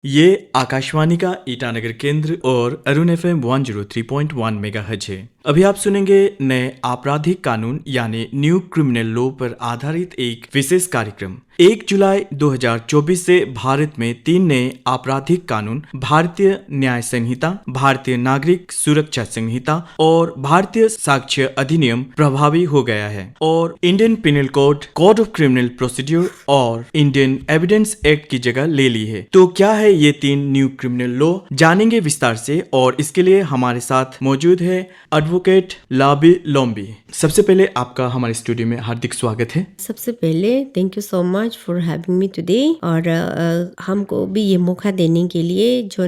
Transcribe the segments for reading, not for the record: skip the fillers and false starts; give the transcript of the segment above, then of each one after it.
ये आकाशवाणी का ईटानगर केंद्र और अरुण एफएम 103.1 मेगाहर्ट्ज है। अभी आप सुनेंगे नए आपराधिक कानून यानी न्यू क्रिमिनल लॉ पर आधारित एक विशेष कार्यक्रम। 1 जुलाई 2024 से भारत में 3 नए आपराधिक कानून भारतीय न्याय संहिता, भारतीय नागरिक सुरक्षा संहिता और भारतीय साक्ष्य अधिनियम प्रभावी हो गया है और Indian penal code, code of criminal procedure और इंडियन एविडेंस एक्ट की जगह ले ली है। तो क्या है ये 3 न्यू क्रिमिनल लॉ, जानेंगे विस्तार से और इसके लिए हमारे साथ मौजूद है एडवोकेट लाबी लोम्बी। सबसे पहले आपका हमारे स्टूडियो में हार्दिक स्वागत है। सबसे पहले thank you so much for having me today और हमको भी ये मौका देने के लिए जो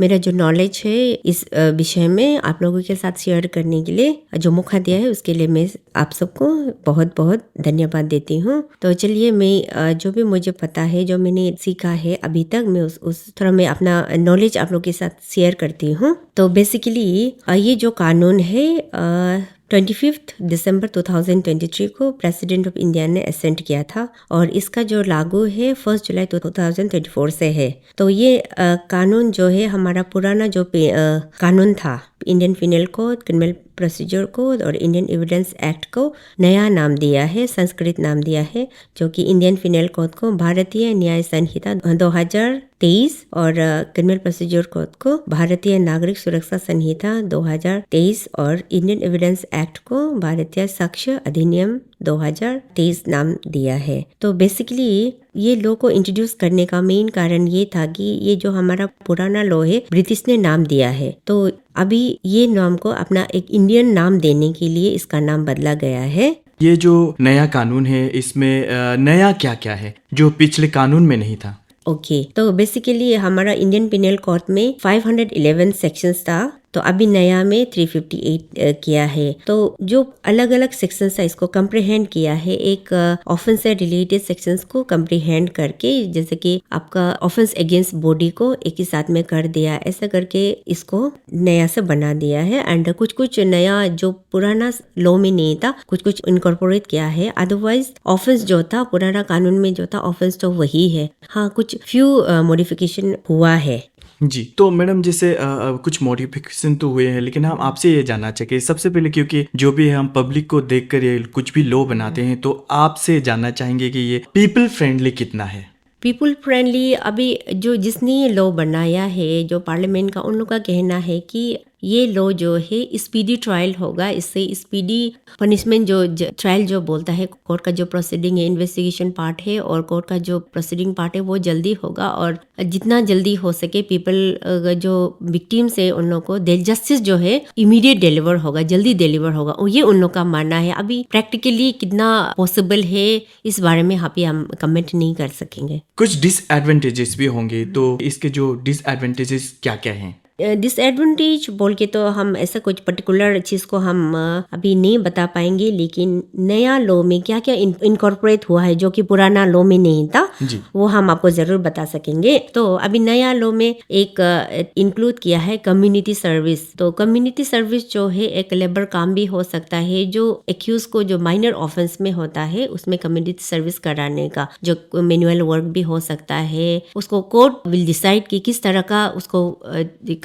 मेरा जो नॉलेज है इस विषय में आप लोगों के साथ शेयर करने के लिए जो मौका दिया है उसके लिए मैं आप सबको बहुत बहुत धन्यवाद देती हूँ। तो चलिए मैं जो भी मुझे पता है, जो मैंने सीखा है अभी तक, मैं उस थोड़ा मैं अपना नॉलेज आप लोगों के साथ शेयर करती हूँ। तो बेसिकली ये जो कानून है 25 दिसंबर 2023 को प्रेसिडेंट ऑफ इंडिया ने असेंट किया था और इसका जो लागू है 1 जुलाई 2024 से है। तो ये कानून जो है हमारा पुराना जो कानून था, Indian penal code, criminal procedure code और इंडियन एविडेंस एक्ट को नया नाम दिया है, संस्कृत नाम दिया है, जो कि इंडियन पिनल कोड को भारतीय न्याय संहिता 2023 और क्रिमिनल प्रोसीजर कोड को भारतीय नागरिक सुरक्षा संहिता 2023 और इंडियन एविडेंस एक्ट को भारतीय साक्ष्य अधिनियम 2023 नाम दिया है। तो बेसिकली ये लॉ को इंट्रोड्यूस करने का मेन कारण ये था कि ये जो हमारा पुराना लॉ है ब्रिटिश ने नाम दिया है, तो अभी ये नाम को अपना एक इंडियन नाम देने के लिए इसका नाम बदला गया है। ये जो नया कानून है इसमें नया क्या क्या है जो पिछले कानून में नहीं था? ओके, तो बेसिकली हमारा इंडियन पिनल कोड में 511 सेक्शंस था, तो अभी नया में 358 किया है। तो जो अलग अलग सेक्शंस है इसको कंप्रीहेंड किया है, एक ऑफेंस से रिलेटेड सेक्शंस को कंप्रीहेंड करके, जैसे कि आपका ऑफेंस अगेंस्ट बॉडी को एक ही साथ में कर दिया, ऐसा करके इसको नया से बना दिया है। एंड कुछ कुछ नया जो पुराना लॉ में नहीं था कुछ कुछ इनकॉर्पोरेट किया है। अदरवाइज ऑफेंस जो था पुराना कानून में जो था ऑफेंस तो वही है, हाँ कुछ फ्यू मॉडिफिकेशन हुआ है। जी, तो मैडम जैसे कुछ मॉडिफिकेशन तो हुए हैं, लेकिन हम आपसे ये जानना चाहिए सबसे पहले, क्योंकि जो भी हम पब्लिक को देखकर ये कुछ भी लॉ बनाते हैं, तो आपसे जानना चाहेंगे कि ये पीपल फ्रेंडली कितना है? पीपल फ्रेंडली अभी जो जिसने लॉ बनाया है, जो पार्लियामेंट का, उन लोग का कहना है कि ये लॉ जो है स्पीडी ट्रायल होगा, इससे स्पीडी पनिशमेंट जो ट्रायल जो बोलता है, कोर्ट का जो प्रोसीडिंग है, इन्वेस्टिगेशन पार्ट है और कोर्ट का जो प्रोसीडिंग पार्ट है वो जल्दी होगा और जितना जल्दी हो सके पीपल जो विक्टिम्स है उन लोगों को जस्टिस जो है इमीडिएट डिलीवर होगा, जल्दी डिलीवर होगा, और ये उन लोग का मानना है। अभी प्रैक्टिकली कितना पॉसिबल है इस बारे में अभी हम कमेंट नहीं कर सकेंगे। कुछ डिसएडवांटेजेस भी होंगे, तो इसके जो डिसएडवांटेजेस क्या क्या हैं? डिसएडवांटेज बोल के तो हम ऐसा कुछ पर्टिकुलर चीज़ को हम अभी नहीं बता पाएंगे, लेकिन नया लॉ में क्या क्या इनकॉर्पोरेट हुआ है जो कि पुराना लॉ में नहीं था वो हम आपको ज़रूर बता सकेंगे। तो अभी नया लॉ में एक इंक्लूड किया है कम्युनिटी सर्विस। तो कम्युनिटी सर्विस जो है एक लेबर काम भी हो सकता है, जो एक्यूज को जो माइनर ऑफेंस में होता है उसमें कम्युनिटी सर्विस कराने का जो मैनुअल वर्क भी हो सकता है। उसको कोर्ट विल डिसाइड कि किस तरह का उसको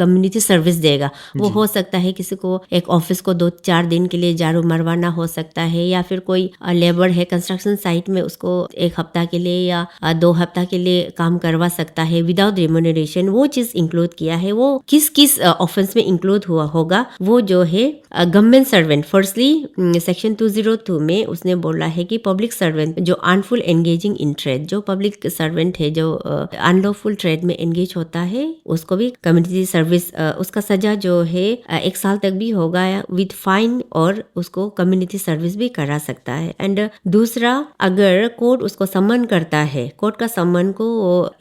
कम्युनिटी सर्विस देगा। वो हो सकता है किसी को एक ऑफिस को 2-4 दिन के लिए झाड़ू मरवाना हो सकता है, या फिर कोई लेबर है कंस्ट्रक्शन साइट में उसको 1 हफ्ता के लिए या 2 हफ्ता के लिए काम करवा सकता है विदाउट रिम्यूनरेशन। वो चीज इंक्लूड किया है। वो किस किस ऑफेंस में इंक्लूड हुआ होगा वो जो है गवर्नमेंट सर्वेंट। फर्स्टली सेक्शन 202 में उसने बोला है कि पब्लिक सर्वेंट जो अनफुल एंगेजिंग इन ट्रेड, जो पब्लिक सर्वेंट है जो अनलॉफुल ट्रेड में एंगेज होता है उसको भी कम्युनिटी सर्विस उसका सजा जो है 1 साल तक भी होगा विद फाइन, और उसको कम्युनिटी सर्विस भी करा सकता है। एंड दूसरा, अगर कोर्ट उसको सम्मन करता है, कोर्ट का सम्मन को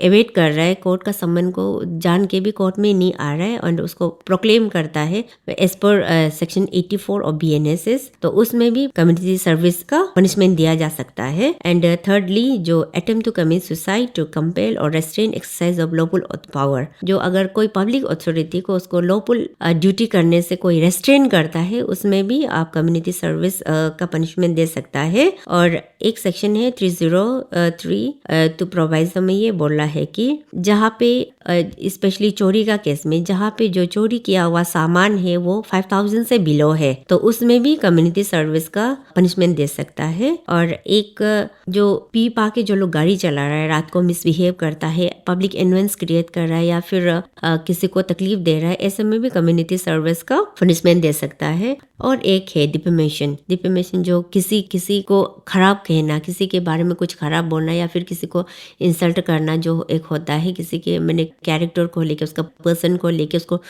एवेट कर रहा है, कोर्ट का सम्मन को जान के भी कोर्ट में नहीं आ रहा है और उसको प्रोक्लेम करता है as per section 84 of BNSS, तो उसमें भी कम्युनिटी सर्विस का पनिशमेंट दिया जा सकता है। एंड थर्डली, जो attempt to commit suicide to compel or restrain exercise of lawful power, जो अगर कोई पब्लिक अथॉरिटी को उसको लॉफुल ड्यूटी करने से कोई रेस्ट्रेन करता है उसमें भी आप कम्युनिटी सर्विस का पनिशमेंट दे सकता है। और एक सेक्शन है 303 तो प्रोवाइजो में ये बोल रहा है कि जहाँ पे स्पेशली चोरी का केस में जहाँ पे जो चोरी किया हुआ सामान है वो 5000 से बिलो है, तो उसमें भी कम्युनिटी सर्विस का पनिशमेंट दे सकता है। और एक जो पी पा के जो लोग गाड़ी चला रहा है, रात को मिसबिहेव करता है, पब्लिक एनवेंस क्रिएट कर रहा है या फिर किसी को तकलीफ दे रहा है, ऐसे में भी कम्युनिटी सर्विस का पनिशमेंट दे सकता है। और एक है डिफेमेशन जो किसी को खराब कहना, किसी के बारे में कुछ खराब बोलना या फिर किसी को इंसल्ट करना, जो एक होता है किसी के मैंने कैरेक्टर को लेके, उसका पर्सन को लेके उसको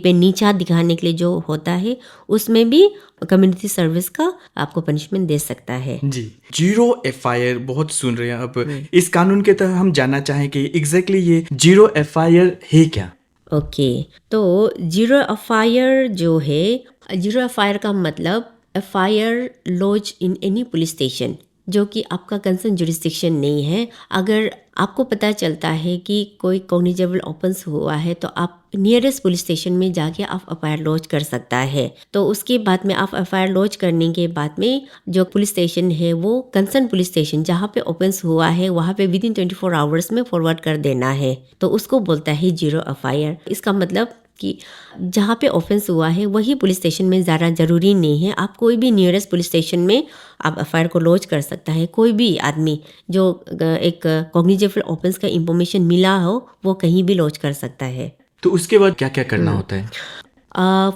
नीचा दिखाने के लिए जो होता है, उसमें भी कम्युनिटी सर्विस का आपको पनिशमेंट दे सकता है। जी, जीरो एफआईआर बहुत सुन रहे हैं। अब इस कानून के तहत हम जानना चाहें कि एग्जैक्टली ये जीरो एफआईआर है क्या? ओके, तो जीरो एफआईआर जो है, जीरो एफआईआर का मतलब FIR lodge in any police station जो कि आपका कंसर्न जुरिस्डिक्शन नहीं है। अगर आपको पता चलता है कि कोई कॉग्निजेबल ऑफेंस हुआ है तो आप नियरेस्ट पुलिस स्टेशन में जाके आप एफआईआर लॉज कर सकता है। तो उसके बाद में आप एफआईआर लॉज करने के बाद में जो पुलिस स्टेशन है वो कंसर्न पुलिस स्टेशन जहाँ पे ऑफेंस हुआ है वहाँ पे विदिन 24 आवर्स में फॉरवर्ड कर देना है, तो उसको बोलता है जीरो एफआईआर। इसका मतलब कि जहाँ पे ऑफेंस हुआ है वही पुलिस स्टेशन में ज़्यादा ज़रूरी नहीं है, आप कोई भी नियरेस्ट पुलिस स्टेशन में आप एफआईआर को लॉज कर सकता है। कोई भी आदमी जो एक कॉग्निजेबल ऑफेंस का इंफॉर्मेशन मिला हो वो कहीं भी लॉज कर सकता है। तो उसके बाद क्या क्या करना होता है?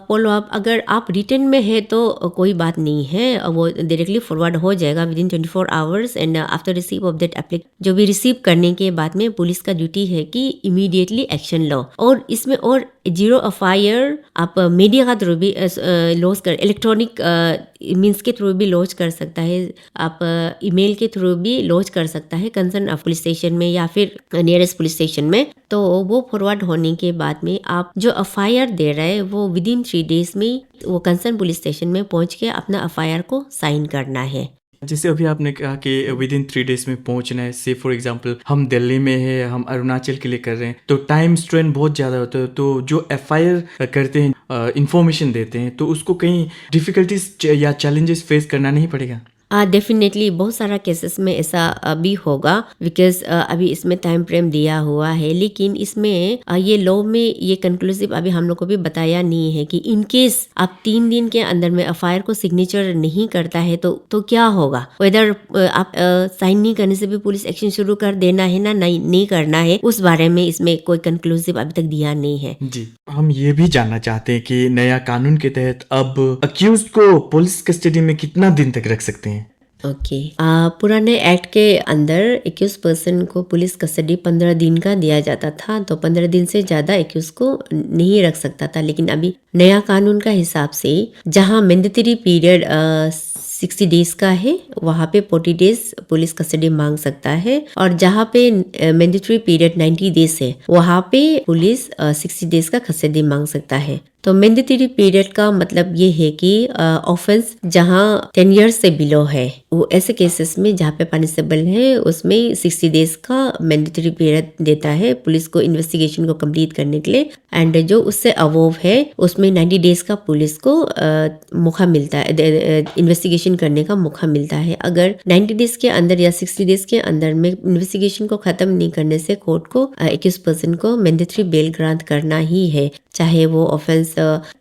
फॉलो अप अगर आप रिटर्न में है तो कोई बात नहीं है, वो डायरेक्टली फॉरवर्ड हो जाएगा within 24 hours and after receive of that application. जो भी रिसीव करने के बाद में पुलिस का ड्यूटी है कि इमीडिएटली एक्शन लो। और इसमें और जीरो एफआईआर आप मीडिया का थ्रू भी लॉज कर, इलेक्ट्रॉनिक मीन्स के थ्रू भी लॉज कर सकता है, आप ईमेल के थ्रू भी लॉज कर सकता है कंसर्न पुलिस स्टेशन में या फिर नियरेस्ट पुलिस स्टेशन में। तो वो फॉरवर्ड होने के बाद में आप जो एफआईआर दे रहे हैं वो विदिन 3 डेज में वो कंसर्न पुलिस स्टेशन में पहुंच के अपना एफआईआर को साइन करना है। जैसे अभी आपने कहा कि विद इन 3 डेज में पहुंचना है, से फॉर एग्जांपल हम दिल्ली में है, हम अरुणाचल के लिए कर रहे हैं, तो टाइम स्ट्रेन बहुत ज़्यादा होता है। तो जो एफआईआर करते हैं, इंफॉर्मेशन देते हैं, तो उसको कहीं डिफिकल्टीज या चैलेंजेस फेस करना नहीं पड़ेगा? डेफिनेटली बहुत सारा केसेस में ऐसा भी होगा, बिकॉज अभी इसमें टाइम फ्रेम दिया हुआ है, लेकिन इसमें ये लॉ में ये कंक्लूसिव अभी हम लोग को भी बताया नहीं है कि इन केस आप 3 दिन के अंदर में एफआईआर को सिग्नेचर नहीं करता है तो क्या होगा, वेदर आप साइन नहीं करने से भी पुलिस एक्शन शुरू कर देना है ना नहीं करना है, उस बारे में इसमें कोई कंक्लूसिव अभी तक दिया नहीं है। जी, हम ये भी जानना चाहते हैं कि नया कानून के तहत अब अक्यूज को पुलिस कस्टडी में कितना दिन तक रख सकते हैं? ओके, पुराने एक्ट के अंदर एक्यूज पर्सन को पुलिस कस्टडी 15 दिन का दिया जाता था, तो 15 दिन से ज़्यादा एक्यूज को नहीं रख सकता था। लेकिन अभी नया कानून का हिसाब से जहाँ मैंडेटरी पीरियड 60 डेज का है वहाँ पे 40 डेज पुलिस कस्टडी मांग सकता है, और जहाँ पे मैंडेटरी पीरियड 90 डेज है वहाँ पे पुलिस 60 डेज का कस्टडी मांग सकता है। तो मैंडेटरी पीरियड का मतलब ये है कि ऑफेंस जहाँ 10 इयर्स से बिलो है वो ऐसे केसेस में जहाँ पे पनिशेबल है उसमें 60 डेज का मैंडेटरी पीरियड देता है पुलिस को इन्वेस्टिगेशन को कंप्लीट करने के लिए, एंड जो उससे अवोव है उसमें 90 डेज का पुलिस को मौका मिलता है, इन्वेस्टिगेशन करने का मौका मिलता है। अगर 90 डेज के अंदर या 60 डेज के अंदर में इन्वेस्टिगेशन को खत्म नहीं करने से कोर्ट को एक्यूज पर्सन को मैंडेटरी बेल ग्रांट करना ही है, चाहे वो ऑफेंस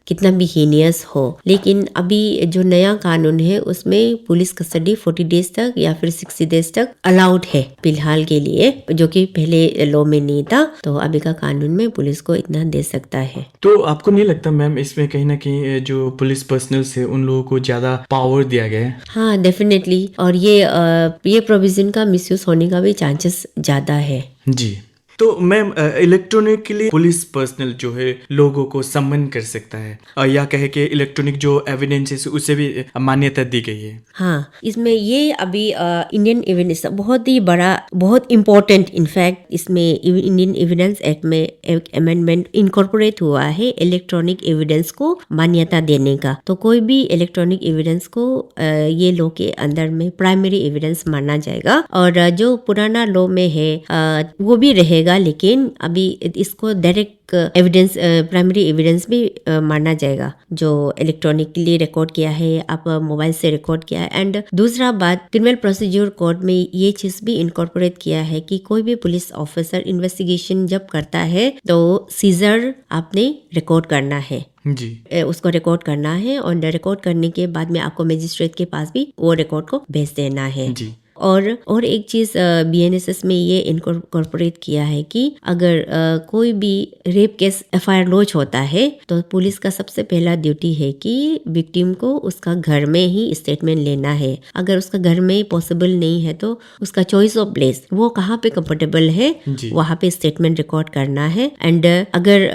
कितना भी हीनियस हो। लेकिन अभी जो नया कानून है उसमें पुलिस कस्टडी 40 डेज तक या फिर 60 डेज तक अलाउड है फिलहाल के लिए, जो कि पहले लॉ में नहीं था। तो अभी का कानून में पुलिस को इतना दे सकता है। तो आपको नहीं लगता मैम इसमें कहीं ना कहीं जो पुलिस पर्सनल है उन लोगों को ज्यादा पावर दिया गया है? हाँ, डेफिनेटली, और ये प्रोविजन का मिसयूज होने का भी चांसेस ज्यादा है। जी, तो मैम इलेक्ट्रॉनिकली पुलिस पर्सनल जो है लोगों को सम्मन कर सकता है, या कहे कि इलेक्ट्रॉनिक जो एविडेंस है उसे भी मान्यता दी गई है? हाँ, इसमें ये अभी इंडियन एविडेंस बहुत ही बड़ा, बहुत इम्पोर्टेंट, इनफैक्ट इसमें इंडियन एविडेंस एक्ट में एक अमेंडमेंट इनकॉर्पोरेट हुआ है इलेक्ट्रॉनिक एविडेंस को मान्यता देने का। तो कोई भी इलेक्ट्रॉनिक एविडेंस को ये लॉ के अंदर में प्राइमरी एविडेंस माना जाएगा, और जो पुराना लॉ में है वो भी रहेगा, रहेगा, लेकिन अभी इसको डायरेक्ट एविडेंस, प्राइमरी एविडेंस भी माना जाएगा जो इलेक्ट्रॉनिकली रिकॉर्ड किया है, आप मोबाइल से रिकॉर्ड किया है। एंड दूसरा बात, क्रिमिनल प्रोसीजर कोड में ये चीज भी इनकॉर्पोरेट किया है कि कोई भी पुलिस ऑफिसर इन्वेस्टिगेशन जब करता है तो सीजर आपने रिकॉर्ड करना है जी। उसको रिकॉर्ड करना है, और रिकॉर्ड करने के बाद में आपको मजिस्ट्रेट के पास भी वो रिकॉर्ड को भेज देना है जी। और एक चीज BNSS में ये इनकॉर्पोरेट किया है कि अगर कोई भी रेप केस FIR लॉन्च होता है तो पुलिस का सबसे पहला ड्यूटी है कि विक्टिम को उसका घर में ही स्टेटमेंट लेना है। अगर उसका घर में पॉसिबल नहीं है तो उसका चॉइस ऑफ प्लेस, वो कहाँ पे कंफर्टेबल है वहाँ पे स्टेटमेंट रिकॉर्ड करना है। एंड अगर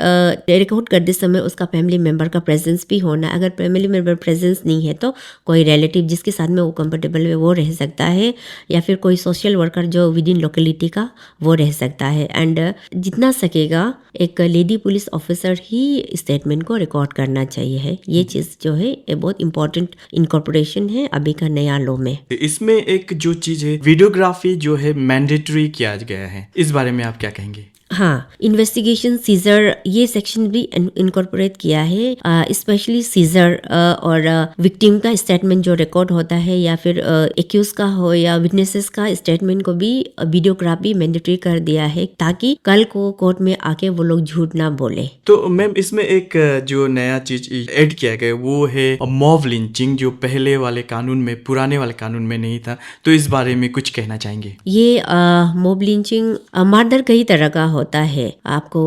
रिकॉर्ड करते समय उसका फैमिली मेंबर का प्रेजेंस भी होना है। अगर फैमिली मेंबर प्रेजेंस नहीं है तो कोई रिलेटिव जिसके साथ में वो कंफर्टेबल है वो रह सकता है, या फिर कोई सोशल वर्कर जो विद इन लोकेलिटी का वो रह सकता है। एंड जितना सकेगा एक लेडी पुलिस ऑफिसर ही स्टेटमेंट को रिकॉर्ड करना चाहिए है। ये चीज जो है ये बहुत इंपॉर्टेंट इनकॉर्पोरेशन है अभी का नया लॉ में। इसमें एक जो चीज है वीडियोग्राफी जो है मैंडेटरी किया गया है, इस बारे में आप क्या कहेंगे? हाँ, इन्वेस्टिगेशन सीजर ये सेक्शन भी इनकॉर्पोरेट किया है, स्पेशली सीजर और विक्टिम का स्टेटमेंट जो रिकॉर्ड होता है या फिर एक्यूज का हो या विटनेसेस का स्टेटमेंट को भी वीडियोग्राफी मैंडेटरी कर दिया है ताकि कल को कोर्ट में आके वो लोग झूठ ना बोले। तो मैम इसमें एक जो नया चीज ऐड किया गया वो है मॉब लिंचिंग, जो पहले वाले कानून में, पुराने वाले कानून में नहीं था, तो इस बारे में कुछ कहना चाहेंगे? ये मॉब लिंचिंग मर्डर कई तरह का होता है। आपको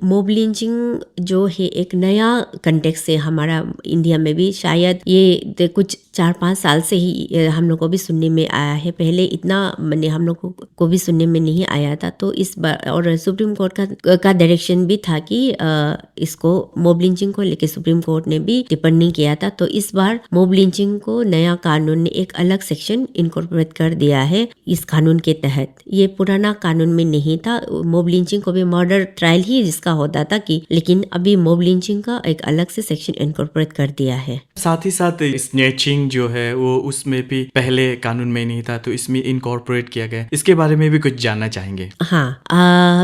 मॉब लिंचिंग जो है एक नया कंटेक्स्ट से हमारा इंडिया में भी शायद ये कुछ 4-5 साल से ही हम लोग को भी सुनने में आया है। पहले इतना मैंने हम लोग को भी सुनने में नहीं आया था। तो इस बार और सुप्रीम कोर्ट का डायरेक्शन भी था कि इसको मॉब लिंचिंग को लेके सुप्रीम कोर्ट ने भी टिप्पणी किया था। तो इस बार मॉब लिंचिंग को नया कानून ने एक अलग सेक्शन इनकॉर्पोरेट कर दिया है इस कानून के तहत। ये पुराना कानून में नहीं था। मॉब लिंचिंग को भी मर्डर ट्रायल ही जिसका होता था कि, लेकिन अभी मॉब लिंचिंग का एक अलग से सेक्शन इनकॉर्पोरेट कर दिया है। साथ ही साथ स्नेचिंग जो है वो उसमें भी पहले कानून में नहीं था, तो इसमें इनकॉर्पोरेट किया गया। इसके बारे में भी कुछ जानना चाहेंगे? हाँ,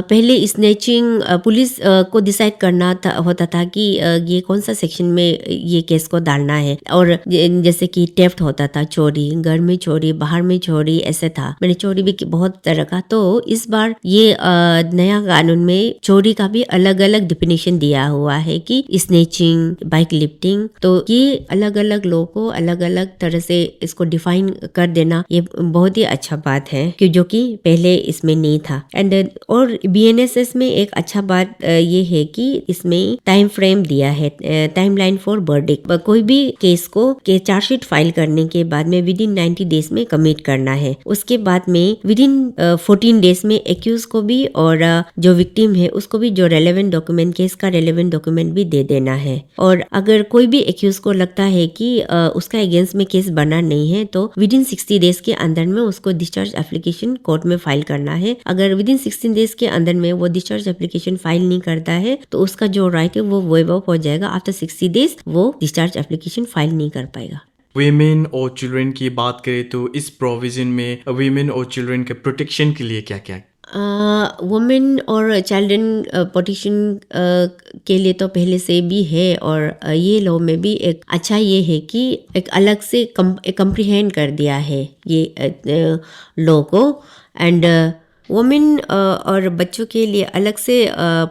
पहले स्नेचिंग पुलिस को डिसाइड करना होता था कि ये कौन सा सेक्शन में ये केस को डालना है। और जैसे कि टेफ्ट होता था, चोरी, घर में चोरी, बाहर में चोरी, ऐसे था। मैंने चोरी भी बहुत तरह का। तो इस बार ये नया कानून में चोरी का भी अलग अलग डिफिनेशन दिया हुआ है कि स्नेचिंग, बाइक लिफ्टिंग। तो ये अलग अलग लोगों को अलग अलग तरह से इसको डिफाइन कर देना ये बहुत ही अच्छा बात है कि जो कि पहले इसमें नहीं था। एंड और BNSS में एक अच्छा बात ये है कि इसमें टाइम फ्रेम दिया है, टाइम लाइन फॉर वर्डिक्ट। कोई भी केस को चार्जशीट फाइल करने के बाद में विद इन 90 डेज में कमिट करना है। उसके बाद में विद इन 14 डेज में एक्यूज को भी और जो विक्टिम है उसको भी जो रेलेवेंट डॉक्यूमेंट, केस का रेलेवेंट डॉक्यूमेंट भी दे देना है। और अगर कोई भी एक्यूज को लगता है कि उसका अगेंस्ट में केस बना नहीं है तो विद इन 60 डेज के अंदर में उसको डिस्चार्ज एप्लीकेशन कोर्ट में फाइल करना है। अगर विद इन 16 डेज के अंदर में वो डिस्चार्ज एप्लीकेशन फाइल नहीं करता है तो उसका जो राइट है वो वेव ऑफ हो जाएगा। आफ्टर 60 डेज वो डिस्चार्ज एप्लीकेशन फाइल नहीं कर पाएगा। वीमेन और चिल्ड्रन की बात करें तो इस प्रोविजन में वीमेन और चिल्ड्रन के प्रोटेक्शन के लिए क्या क्या? वुमेन और चिल्ड्रन प्रोटेक्शन के लिए तो पहले से भी है। और ये लॉ में भी एक अच्छा ये है कि एक अलग से कंप्रीहेंड कर दिया है ये लॉ को। एंड वुमेन और बच्चों के लिए अलग से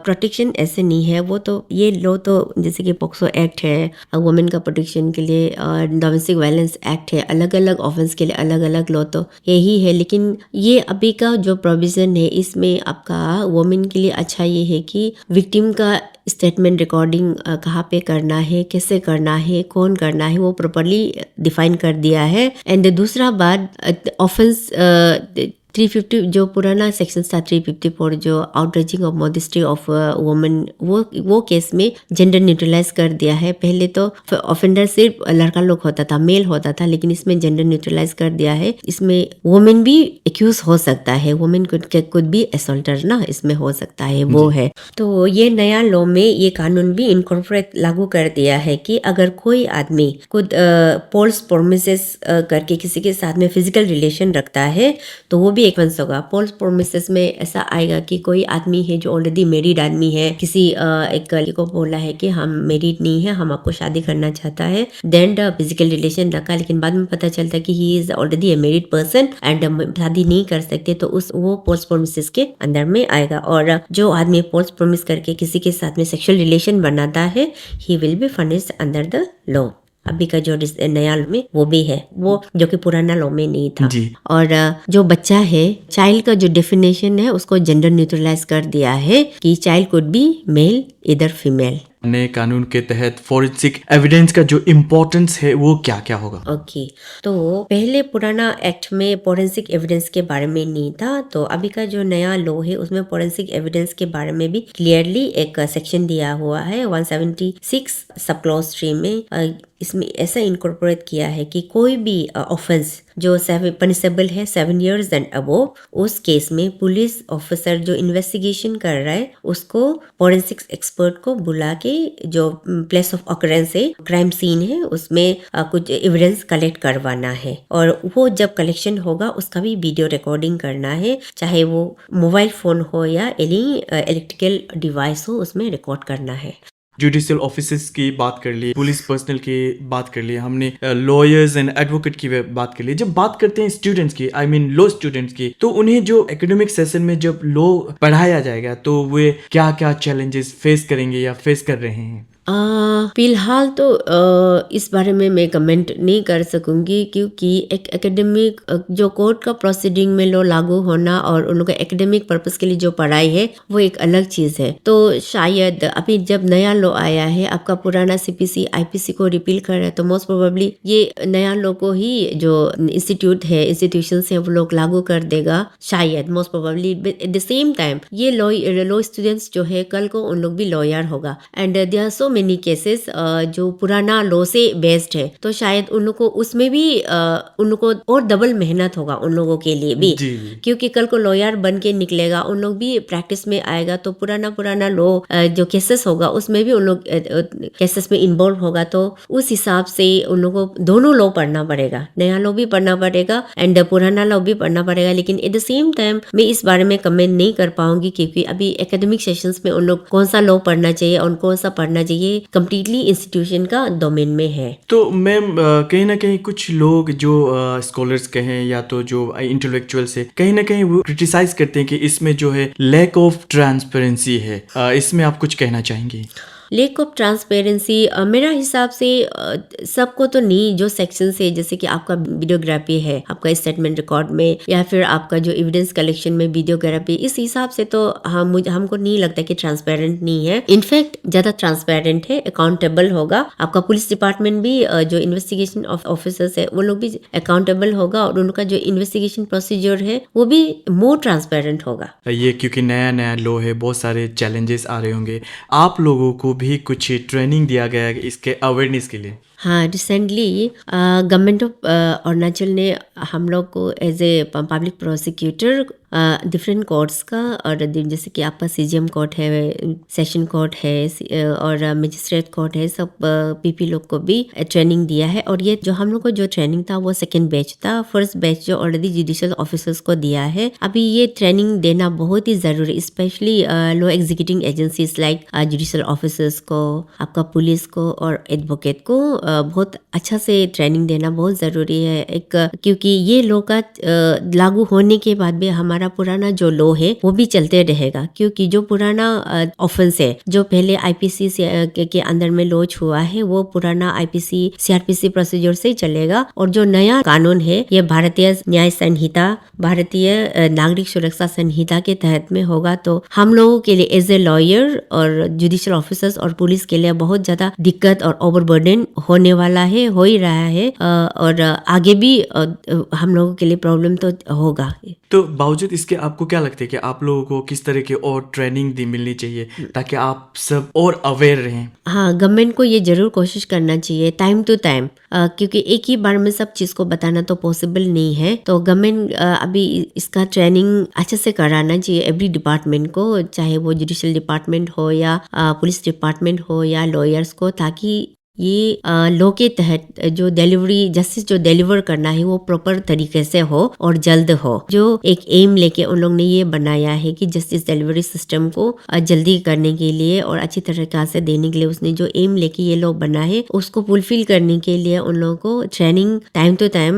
प्रोटेक्शन ऐसे नहीं है। वो तो ये लॉ तो जैसे कि पॉक्सो एक्ट है वुमेन का प्रोटेक्शन के लिए, और डोमेस्टिक वायलेंस एक्ट है, अलग अलग ऑफेंस के लिए अलग अलग लॉ तो यही है। लेकिन ये अभी का जो प्रोविजन है इसमें आपका वुमेन के लिए अच्छा ये है कि विक्टिम का स्टेटमेंट रिकॉर्डिंग कहाँ पे करना है, कैसे करना है, कौन करना है, वो प्रॉपर्ली डिफाइन कर दिया है। एंड दूसरा बात, ऑफेंस 350 जो पुराना सेक्शन था 354 जो आउटरीचिंग ऑफ मॉडेस्टी ऑफ वुमेन, वो केस में जेंडर न्यूट्रलाइज कर दिया है। पहले तो ऑफेंडर सिर्फ लड़का लोग होता था, मेल होता था, लेकिन इसमें जेंडर न्यूट्रलाइज कर दिया है। इसमें वुमेन भी एक्यूज हो सकता है, वुमेन कुड भी असॉल्टर ना इसमें हो सकता है, वो है। तो ये नया लॉ में ये कानून भी इनकॉर्पोरेट लागू कर दिया है कि अगर कोई आदमी खुद फॉल्स प्रोमिसेस करके किसी के साथ में फिजिकल रिलेशन रखता है तो वो भी एक वंश होगा। फॉल्स प्रोमिसेस में ऐसा आएगा कि कोई आदमी है जो ऑलरेडी मैरिड आदमी है, किसी एक लड़की को बोला है कि हम मैरिड नहीं है, हम आपको शादी करना चाहता है, देन फिजिकल रिलेशन रखा, लेकिन बाद में पता चलता है कि he is already A married person and शादी नहीं कर सकते, तो वो फॉल्स प्रोमिसेस के अंदर में आएगा। और जो आदमी फॉल्स प्रोमिस करके किसी के साथ में सेक्सुअल रिलेशन बनाता है, he will be punished under the law. अभी का जो नया लॉ में वो भी है, वो जो कि पुराना लॉ में नहीं था। जी। और जो बच्चा है, चाइल्ड का जो डेफिनेशन है उसको जेंडर न्यूट्रलाइज कर दिया है कि चाइल्ड कुड बी मेल इधर फीमेल। नए कानून के तहत फॉरेंसिक एविडेंस का जो इम्पोर्टेंस है वो क्या क्या होगा? ओके, तो पहले पुराना एक्ट में फोरेंसिक एविडेंस के बारे में नहीं था, तो अभी का जो नया लॉ है उसमें फोरेंसिक एविडेंस के बारे में भी क्लियरली एक सेक्शन दिया हुआ है 176 सब क्लॉज 3 में। इसमें ऐसा इनकॉर्पोरेट किया है कि कोई भी ऑफेंस जो पनिशेबल है 7 years एंड अबोव, उस केस में पुलिस ऑफिसर जो इन्वेस्टिगेशन कर रहा है उसको फोरेंसिक एक्सपर्ट को बुला के जो प्लेस ऑफ ऑकरेंस है, क्राइम सीन है, उसमें कुछ एविडेंस कलेक्ट करवाना है। और वो जब कलेक्शन होगा उसका भी वीडियो रिकॉर्डिंग करना है, चाहे वो मोबाइल फोन हो या एनी इलेक्ट्रिकल डिवाइस हो, उसमें रिकॉर्ड करना है। जुडिशियल ऑफिसर्स की बात कर ली, पुलिस पर्सनल की बात कर ली, हमने लॉयर्स एंड एडवोकेट की बात कर ली। जब बात करते हैं स्टूडेंट्स की, आई मीन लॉ स्टूडेंट्स की, तो उन्हें जो एकेडमिक सेशन में जब लॉ पढ़ाया जाएगा तो वे क्या क्या चैलेंजेस फेस करेंगे या फेस कर रहे हैं? फिलहाल तो इस बारे में मैं कमेंट नहीं कर सकूंगी, क्योंकि एक एकेडमिक जो कोर्ट का प्रोसीडिंग में लॉ लागू होना और उनका एकेडमिक पर्पस के लिए जो पढ़ाई है वो एक अलग चीज़ है। तो शायद अभी जब नया लॉ आया है, आपका पुराना सीपीसी आईपीसी को रिपील कर रहा है, तो मोस्ट प्रोबेबली ये नया लॉ को ही जो इंस्टीट्यूशन है वो लोग लागू कर देगा शायद, most probably. At the same time ये लॉ स्टूडेंट्स जो है कल को उन लोग भी लॉयर होगा, and there are so many cases जो पुराना लॉ से बेस्ड है, तो शायद उन लोग को उसमें भी उन लोग को और डबल मेहनत होगा उन लोगों के लिए भी, क्योंकि कल को लॉयर बन के निकलेगा, उन लोग भी प्रैक्टिस में आएगा, तो पुराना लॉ जो केसेस होगा उसमें भी उन लोग केसेस में इन्वॉल्व होगा, तो उस हिसाब से उन लोगों को दोनों लॉ पढ़ना पड़ेगा, नया लॉ भी पढ़ना पड़ेगा एंड पुराना लॉ भी पढ़ना पड़ेगा। लेकिन एट द सेम टाइम मैं इस बारे में कमेंट नहीं कर पाऊंगी, क्योंकि अभी एकेडमिक सेशंस में उन लोग कौन सा लॉ पढ़ना चाहिए और कौन सा पढ़ना चाहिए कंप्लीटली इंस्टीट्यूशन का डोमेन में है। तो मैम कहीं ना कहीं कुछ लोग जो स्कॉलर्स कहें या तो जो इंटेलेक्चुअल्स है, कहीं ना कहीं वो क्रिटिसाइज करते हैं कि इसमें जो है लैक ऑफ ट्रांसपेरेंसी है। इसमें आप कुछ कहना चाहेंगे? लेक ऑफ ट्रांसपेरेंसी मेरा हिसाब से सबको तो नहीं, जो सेक्शन है जैसे कि आपका वीडियोग्राफी है आपका स्टेटमेंट रिकॉर्ड में, या फिर आपका जो एविडेंस कलेक्शन में वीडियोग्राफी, इस हिसाब से तो हमको नहीं लगता कि ट्रांसपेरेंट नहीं है। इनफैक्ट ज्यादा ट्रांसपेरेंट है, अकाउंटेबल होगा। आपका पुलिस डिपार्टमेंट भी जो इन्वेस्टिगेशन ऑफिसर्स है वो लोग भी अकाउंटेबल होगा, और उनका जो इन्वेस्टिगेशन प्रोसीजर है वो भी मोर ट्रांसपेरेंट होगा। ये क्योंकि नया लॉ है, बहुत सारे चैलेंजेस आ रहे होंगे, आप लोगों को भी कुछ ट्रेनिंग दिया गया है इसके अवेयरनेस के लिए? हाँ, रिसेंटली गवर्नमेंट ऑफ अरुणाचल ने हम लोग को as a public prosecutor different courts का, और जैसे कि आपका सीजीएम कोर्ट है, सेशन कोर्ट है और मजिस्ट्रेट कोर्ट है, सब पीपी लोग को भी ट्रेनिंग दिया है। और ये जो हम लोग को जो ट्रेनिंग था वो सेकेंड बैच था, फर्स्ट बैच जो ऑलरेडी जुडिशियल ऑफिसर्स को दिया है। अभी ये ट्रेनिंग देना बहुत ही जरूरी, specially law executing agencies like judicial officers को, आपका पुलिस को और एडवोकेट को बहुत अच्छा से ट्रेनिंग देना बहुत जरूरी है। क्योंकि ये लॉ का लागू होने के बाद भी हमारा पुराना जो लॉ है वो भी चलते रहेगा, क्योंकि जो पुराना ऑफेंस है जो पहले आईपीसी के अंदर में लॉन्च हुआ है वो पुराना आईपीसी सीआरपीसी प्रोसीजर से चलेगा, और जो नया कानून है ये भारतीय न्याय संहिता, भारतीय नागरिक सुरक्षा संहिता के तहत में होगा। तो हम लोगों के लिए एज ए लॉयर और जुडिशियल ऑफिसर्स और पुलिस के लिए बहुत ज्यादा दिक्कत और ओवरबर्डन होने वाला है, हो ही रहा है, और आगे भी हम लोगों के लिए प्रॉब्लम तो होगा। तो बावजूद इसके आपको क्या लगता है कि आप लोगों को किस तरह की और ट्रेनिंग मिलनी चाहिए ताकि आप सब और अवेयर रहें? हाँ, गवर्नमेंट को ये जरूर कोशिश करना चाहिए टाइम टू टाइम, क्योंकि एक ही बार में सब चीज को बताना तो पॉसिबल नहीं है। तो गवर्नमेंट अभी इसका ट्रेनिंग अच्छे से कराना चाहिए एवरी डिपार्टमेंट को, चाहे वो जुडिशियल डिपार्टमेंट हो या पुलिस डिपार्टमेंट हो या लॉयर्स को, ताकि ये लॉ के तहत जो डिलीवरी जस्टिस जो डिलीवर करना है वो प्रॉपर तरीके से हो और जल्द हो। जो एक एम लेके उन लोग ने ये बनाया है कि जस्टिस डिलीवरी सिस्टम को जल्दी करने के लिए और अच्छी तरीके से देने के लिए उसने जो एम लेके ये लोग बना है उसको फुलफिल करने के लिए उन लोगों को ट्रेनिंग टाइम टू टाइम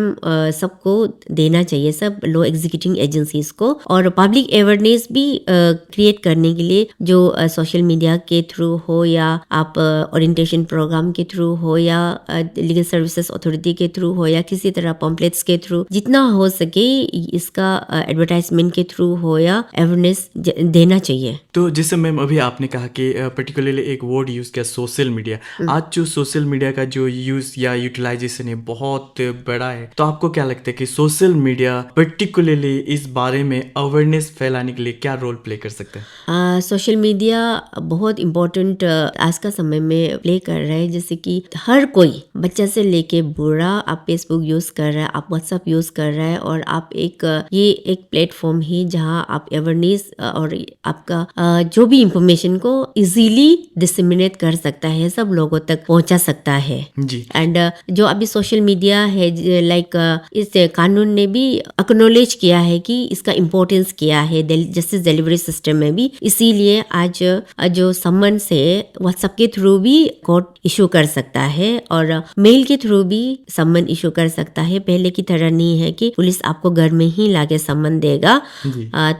सबको देना चाहिए, सब लॉ एग्जीक्यूटिंग एजेंसीज को, और पब्लिक अवेयरनेस भी क्रिएट करने के लिए जो सोशल मीडिया के थ्रू हो या आप ओरिएंटेशन प्रोग्राम के थ्रू हो या लीगल सर्विसेज अथॉरिटी के थ्रू हो या किसी तरह पम्पलेट्स के थ्रू जितना हो सके इसका एडवर्टाइजमेंट के थ्रू हो या अवेयरनेस देना चाहिए। तो जैसे मैम अभी आपने कहा कि पर्टिकुलरली एक वर्ड यूज किया सोशल मीडिया, आज जो सोशल मीडिया का जो यूज या यूटिलाइजेशन है बहुत बड़ा है, तो आपको क्या लगता है कि सोशल मीडिया पर्टिकुलरली इस बारे में अवेयरनेस फैलाने के लिए क्या रोल प्ले कर सकता है? सोशल मीडिया बहुत इम्पोर्टेंट आज का समय में प्ले कर रहा है, जैसे कि हर कोई बच्चा से लेके बूढ़ा आप फेसबुक यूज कर रहा है, आप व्हाट्सएप यूज कर रहा है, और आप ये एक प्लेटफॉर्म है जहां आप अवेयरनेस और आपका जो भी इंफॉर्मेशन को इजीली डिसेमिनेट कर सकता है, सब लोगों तक पहुंचा सकता है जी। एंड जो अभी सोशल मीडिया है लाइक इस कानून ने भी एक्नॉलेज किया है कि इसका इम्पोर्टेंस क्या है जस्टिस डिलीवरी सिस्टम में भी, इसीलिए आज जो समन से व्हाट्सएप के थ्रू भी कोर्ट इशू कर सकता है और मेल के थ्रू भी समन इशू कर सकता है। पहले की तरह नहीं है कि पुलिस आपको घर में ही लाके समन देगा।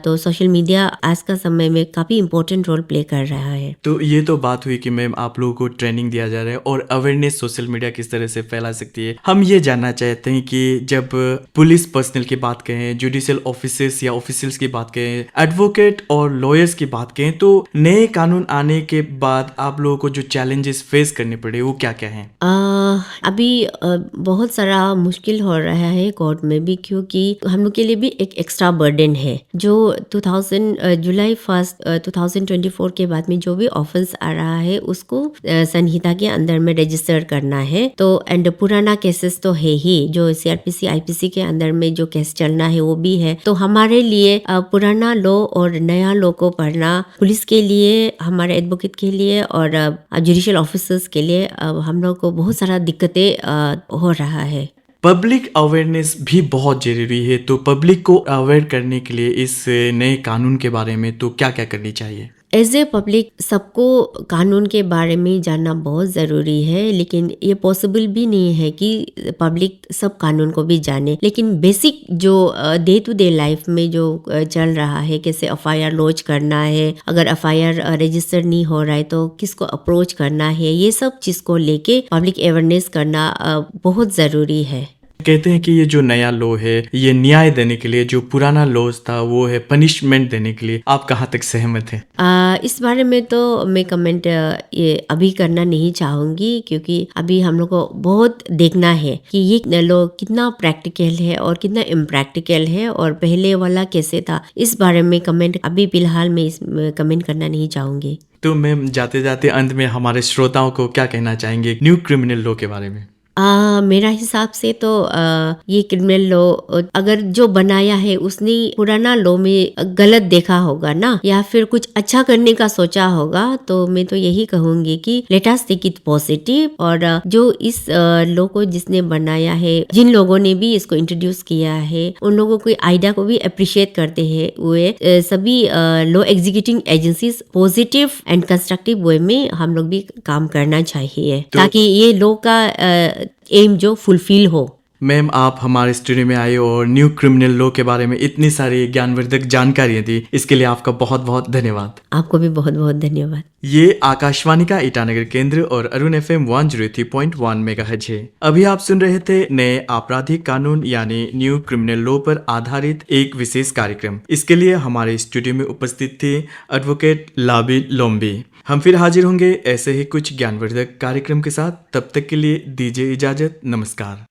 तो सोशल मीडिया आज का समय में काफी इम्पोर्टेंट रोल प्ले कर रहा है। तो ये तो बात हुई कि मैम आप लोगों को ट्रेनिंग दिया जा रहा है और अवेयरनेस सोशल मीडिया किस तरह से फैला सकती है। हम ये जानना चाहते हैं कि जब पुलिस पर्सनल की बात कहें, जुडिशियल ऑफिसर्स या ऑफिशियल्स की बात कहें, एडवोकेट और लॉयर्स की बात कहें, तो नए कानून आने के बाद आप लोगों को जो चैलेंजेस फेस करने पड़े वो क्या क्या हैं? अभी बहुत सारा मुश्किल हो रहा है कोर्ट में भी, क्योंकि हम लोग के लिए भी एक एक्स्ट्रा बर्डन है। जो जुलाई 1 2024 के बाद में जो भी ऑफेंस आ रहा है उसको संहिता के अंदर में रजिस्टर करना है। तो एंड पुराना केसेस तो है ही, जो सीआरपीसी आईपीसी के अंदर में जो केस चलना है वो भी है। तो हमारे लिए पुराना लॉ और नया लॉ को पढ़ना पुलिस के लिए, हमारे एडवोकेट के लिए और जुडिशियल ऑफिसर्स के लिए हम लोग को बहुत सारा दिक्कतें हो रहा है। पब्लिक अवेयरनेस भी बहुत जरूरी है, तो पब्लिक को अवेयर करने के लिए इस नए कानून के बारे में तो क्या क्या करनी चाहिए? एज ए पब्लिक सबको कानून के बारे में जानना बहुत ज़रूरी है, लेकिन ये पॉसिबल भी नहीं है कि पब्लिक सब कानून को भी जाने। लेकिन बेसिक जो डे टू डे लाइफ में जो चल रहा है, कैसे एफआईआर लॉन्च करना है, अगर एफआईआर रजिस्टर नहीं हो रहा है तो किसको अप्रोच करना है, ये सब चीज़ को लेके पब्लिक अवेयरनेस करना बहुत ज़रूरी है। कहते हैं कि ये जो नया लॉ है ये न्याय देने के लिए, जो पुराना लॉ था वो है पनिशमेंट देने के लिए। आप कहाँ तक सहमत हैं? इस बारे में तो मैं कमेंट ये अभी करना नहीं चाहूँगी, क्योंकि अभी हम लोग को बहुत देखना है कि ये लॉ कितना प्रैक्टिकल है और कितना इम्प्रैक्टिकल है और पहले वाला कैसे था। इस बारे में कमेंट अभी फिलहाल मैं कमेंट करना नहीं चाहूँगी। तो मैम जाते जाते अंत में हमारे श्रोताओं को क्या कहना चाहेंगे न्यू क्रिमिनल लॉ के बारे में? मेरा हिसाब से तो ये क्रिमिनल लॉ अगर जो बनाया है उसने पुराना लॉ में गलत देखा होगा ना, या फिर कुछ अच्छा करने का सोचा होगा, तो मैं तो यही कहूंगी कि let us take it positive. और जो इस लॉ को जिसने बनाया है, जिन लोगों ने भी इसको इंट्रोड्यूस किया है, उन लोगों को आइडिया को भी अप्रिशिएट करते हैं हुए सभी law executing agencies positive and constructive way में हम लोग भी काम करना चाहिए, ताकि ये लॉ का एम जो फुलफिल हो। मैम आप हमारे स्टूडियो में आए और न्यू क्रिमिनल लॉ के बारे में इतनी सारी ज्ञानवर्धक जानकारियां दी, इसके लिए आपका बहुत बहुत धन्यवाद। आपको भी बहुत बहुत धन्यवाद। ये आकाशवाणी का ईटानगर केंद्र और अरुण FM 103.1 मेगाहर्ट्ज है। अभी आप सुन रहे थे नए आपराधिक कानून यानी न्यू क्रिमिनल लॉ पर आधारित एक विशेष कार्यक्रम। इसके लिए हमारे स्टूडियो में उपस्थित थे एडवोकेट लाबी लोम्बी। हम फिर हाजिर होंगे ऐसे ही कुछ ज्ञानवर्धक कार्यक्रम के साथ। तब तक के लिए दीजिए इजाजत। नमस्कार।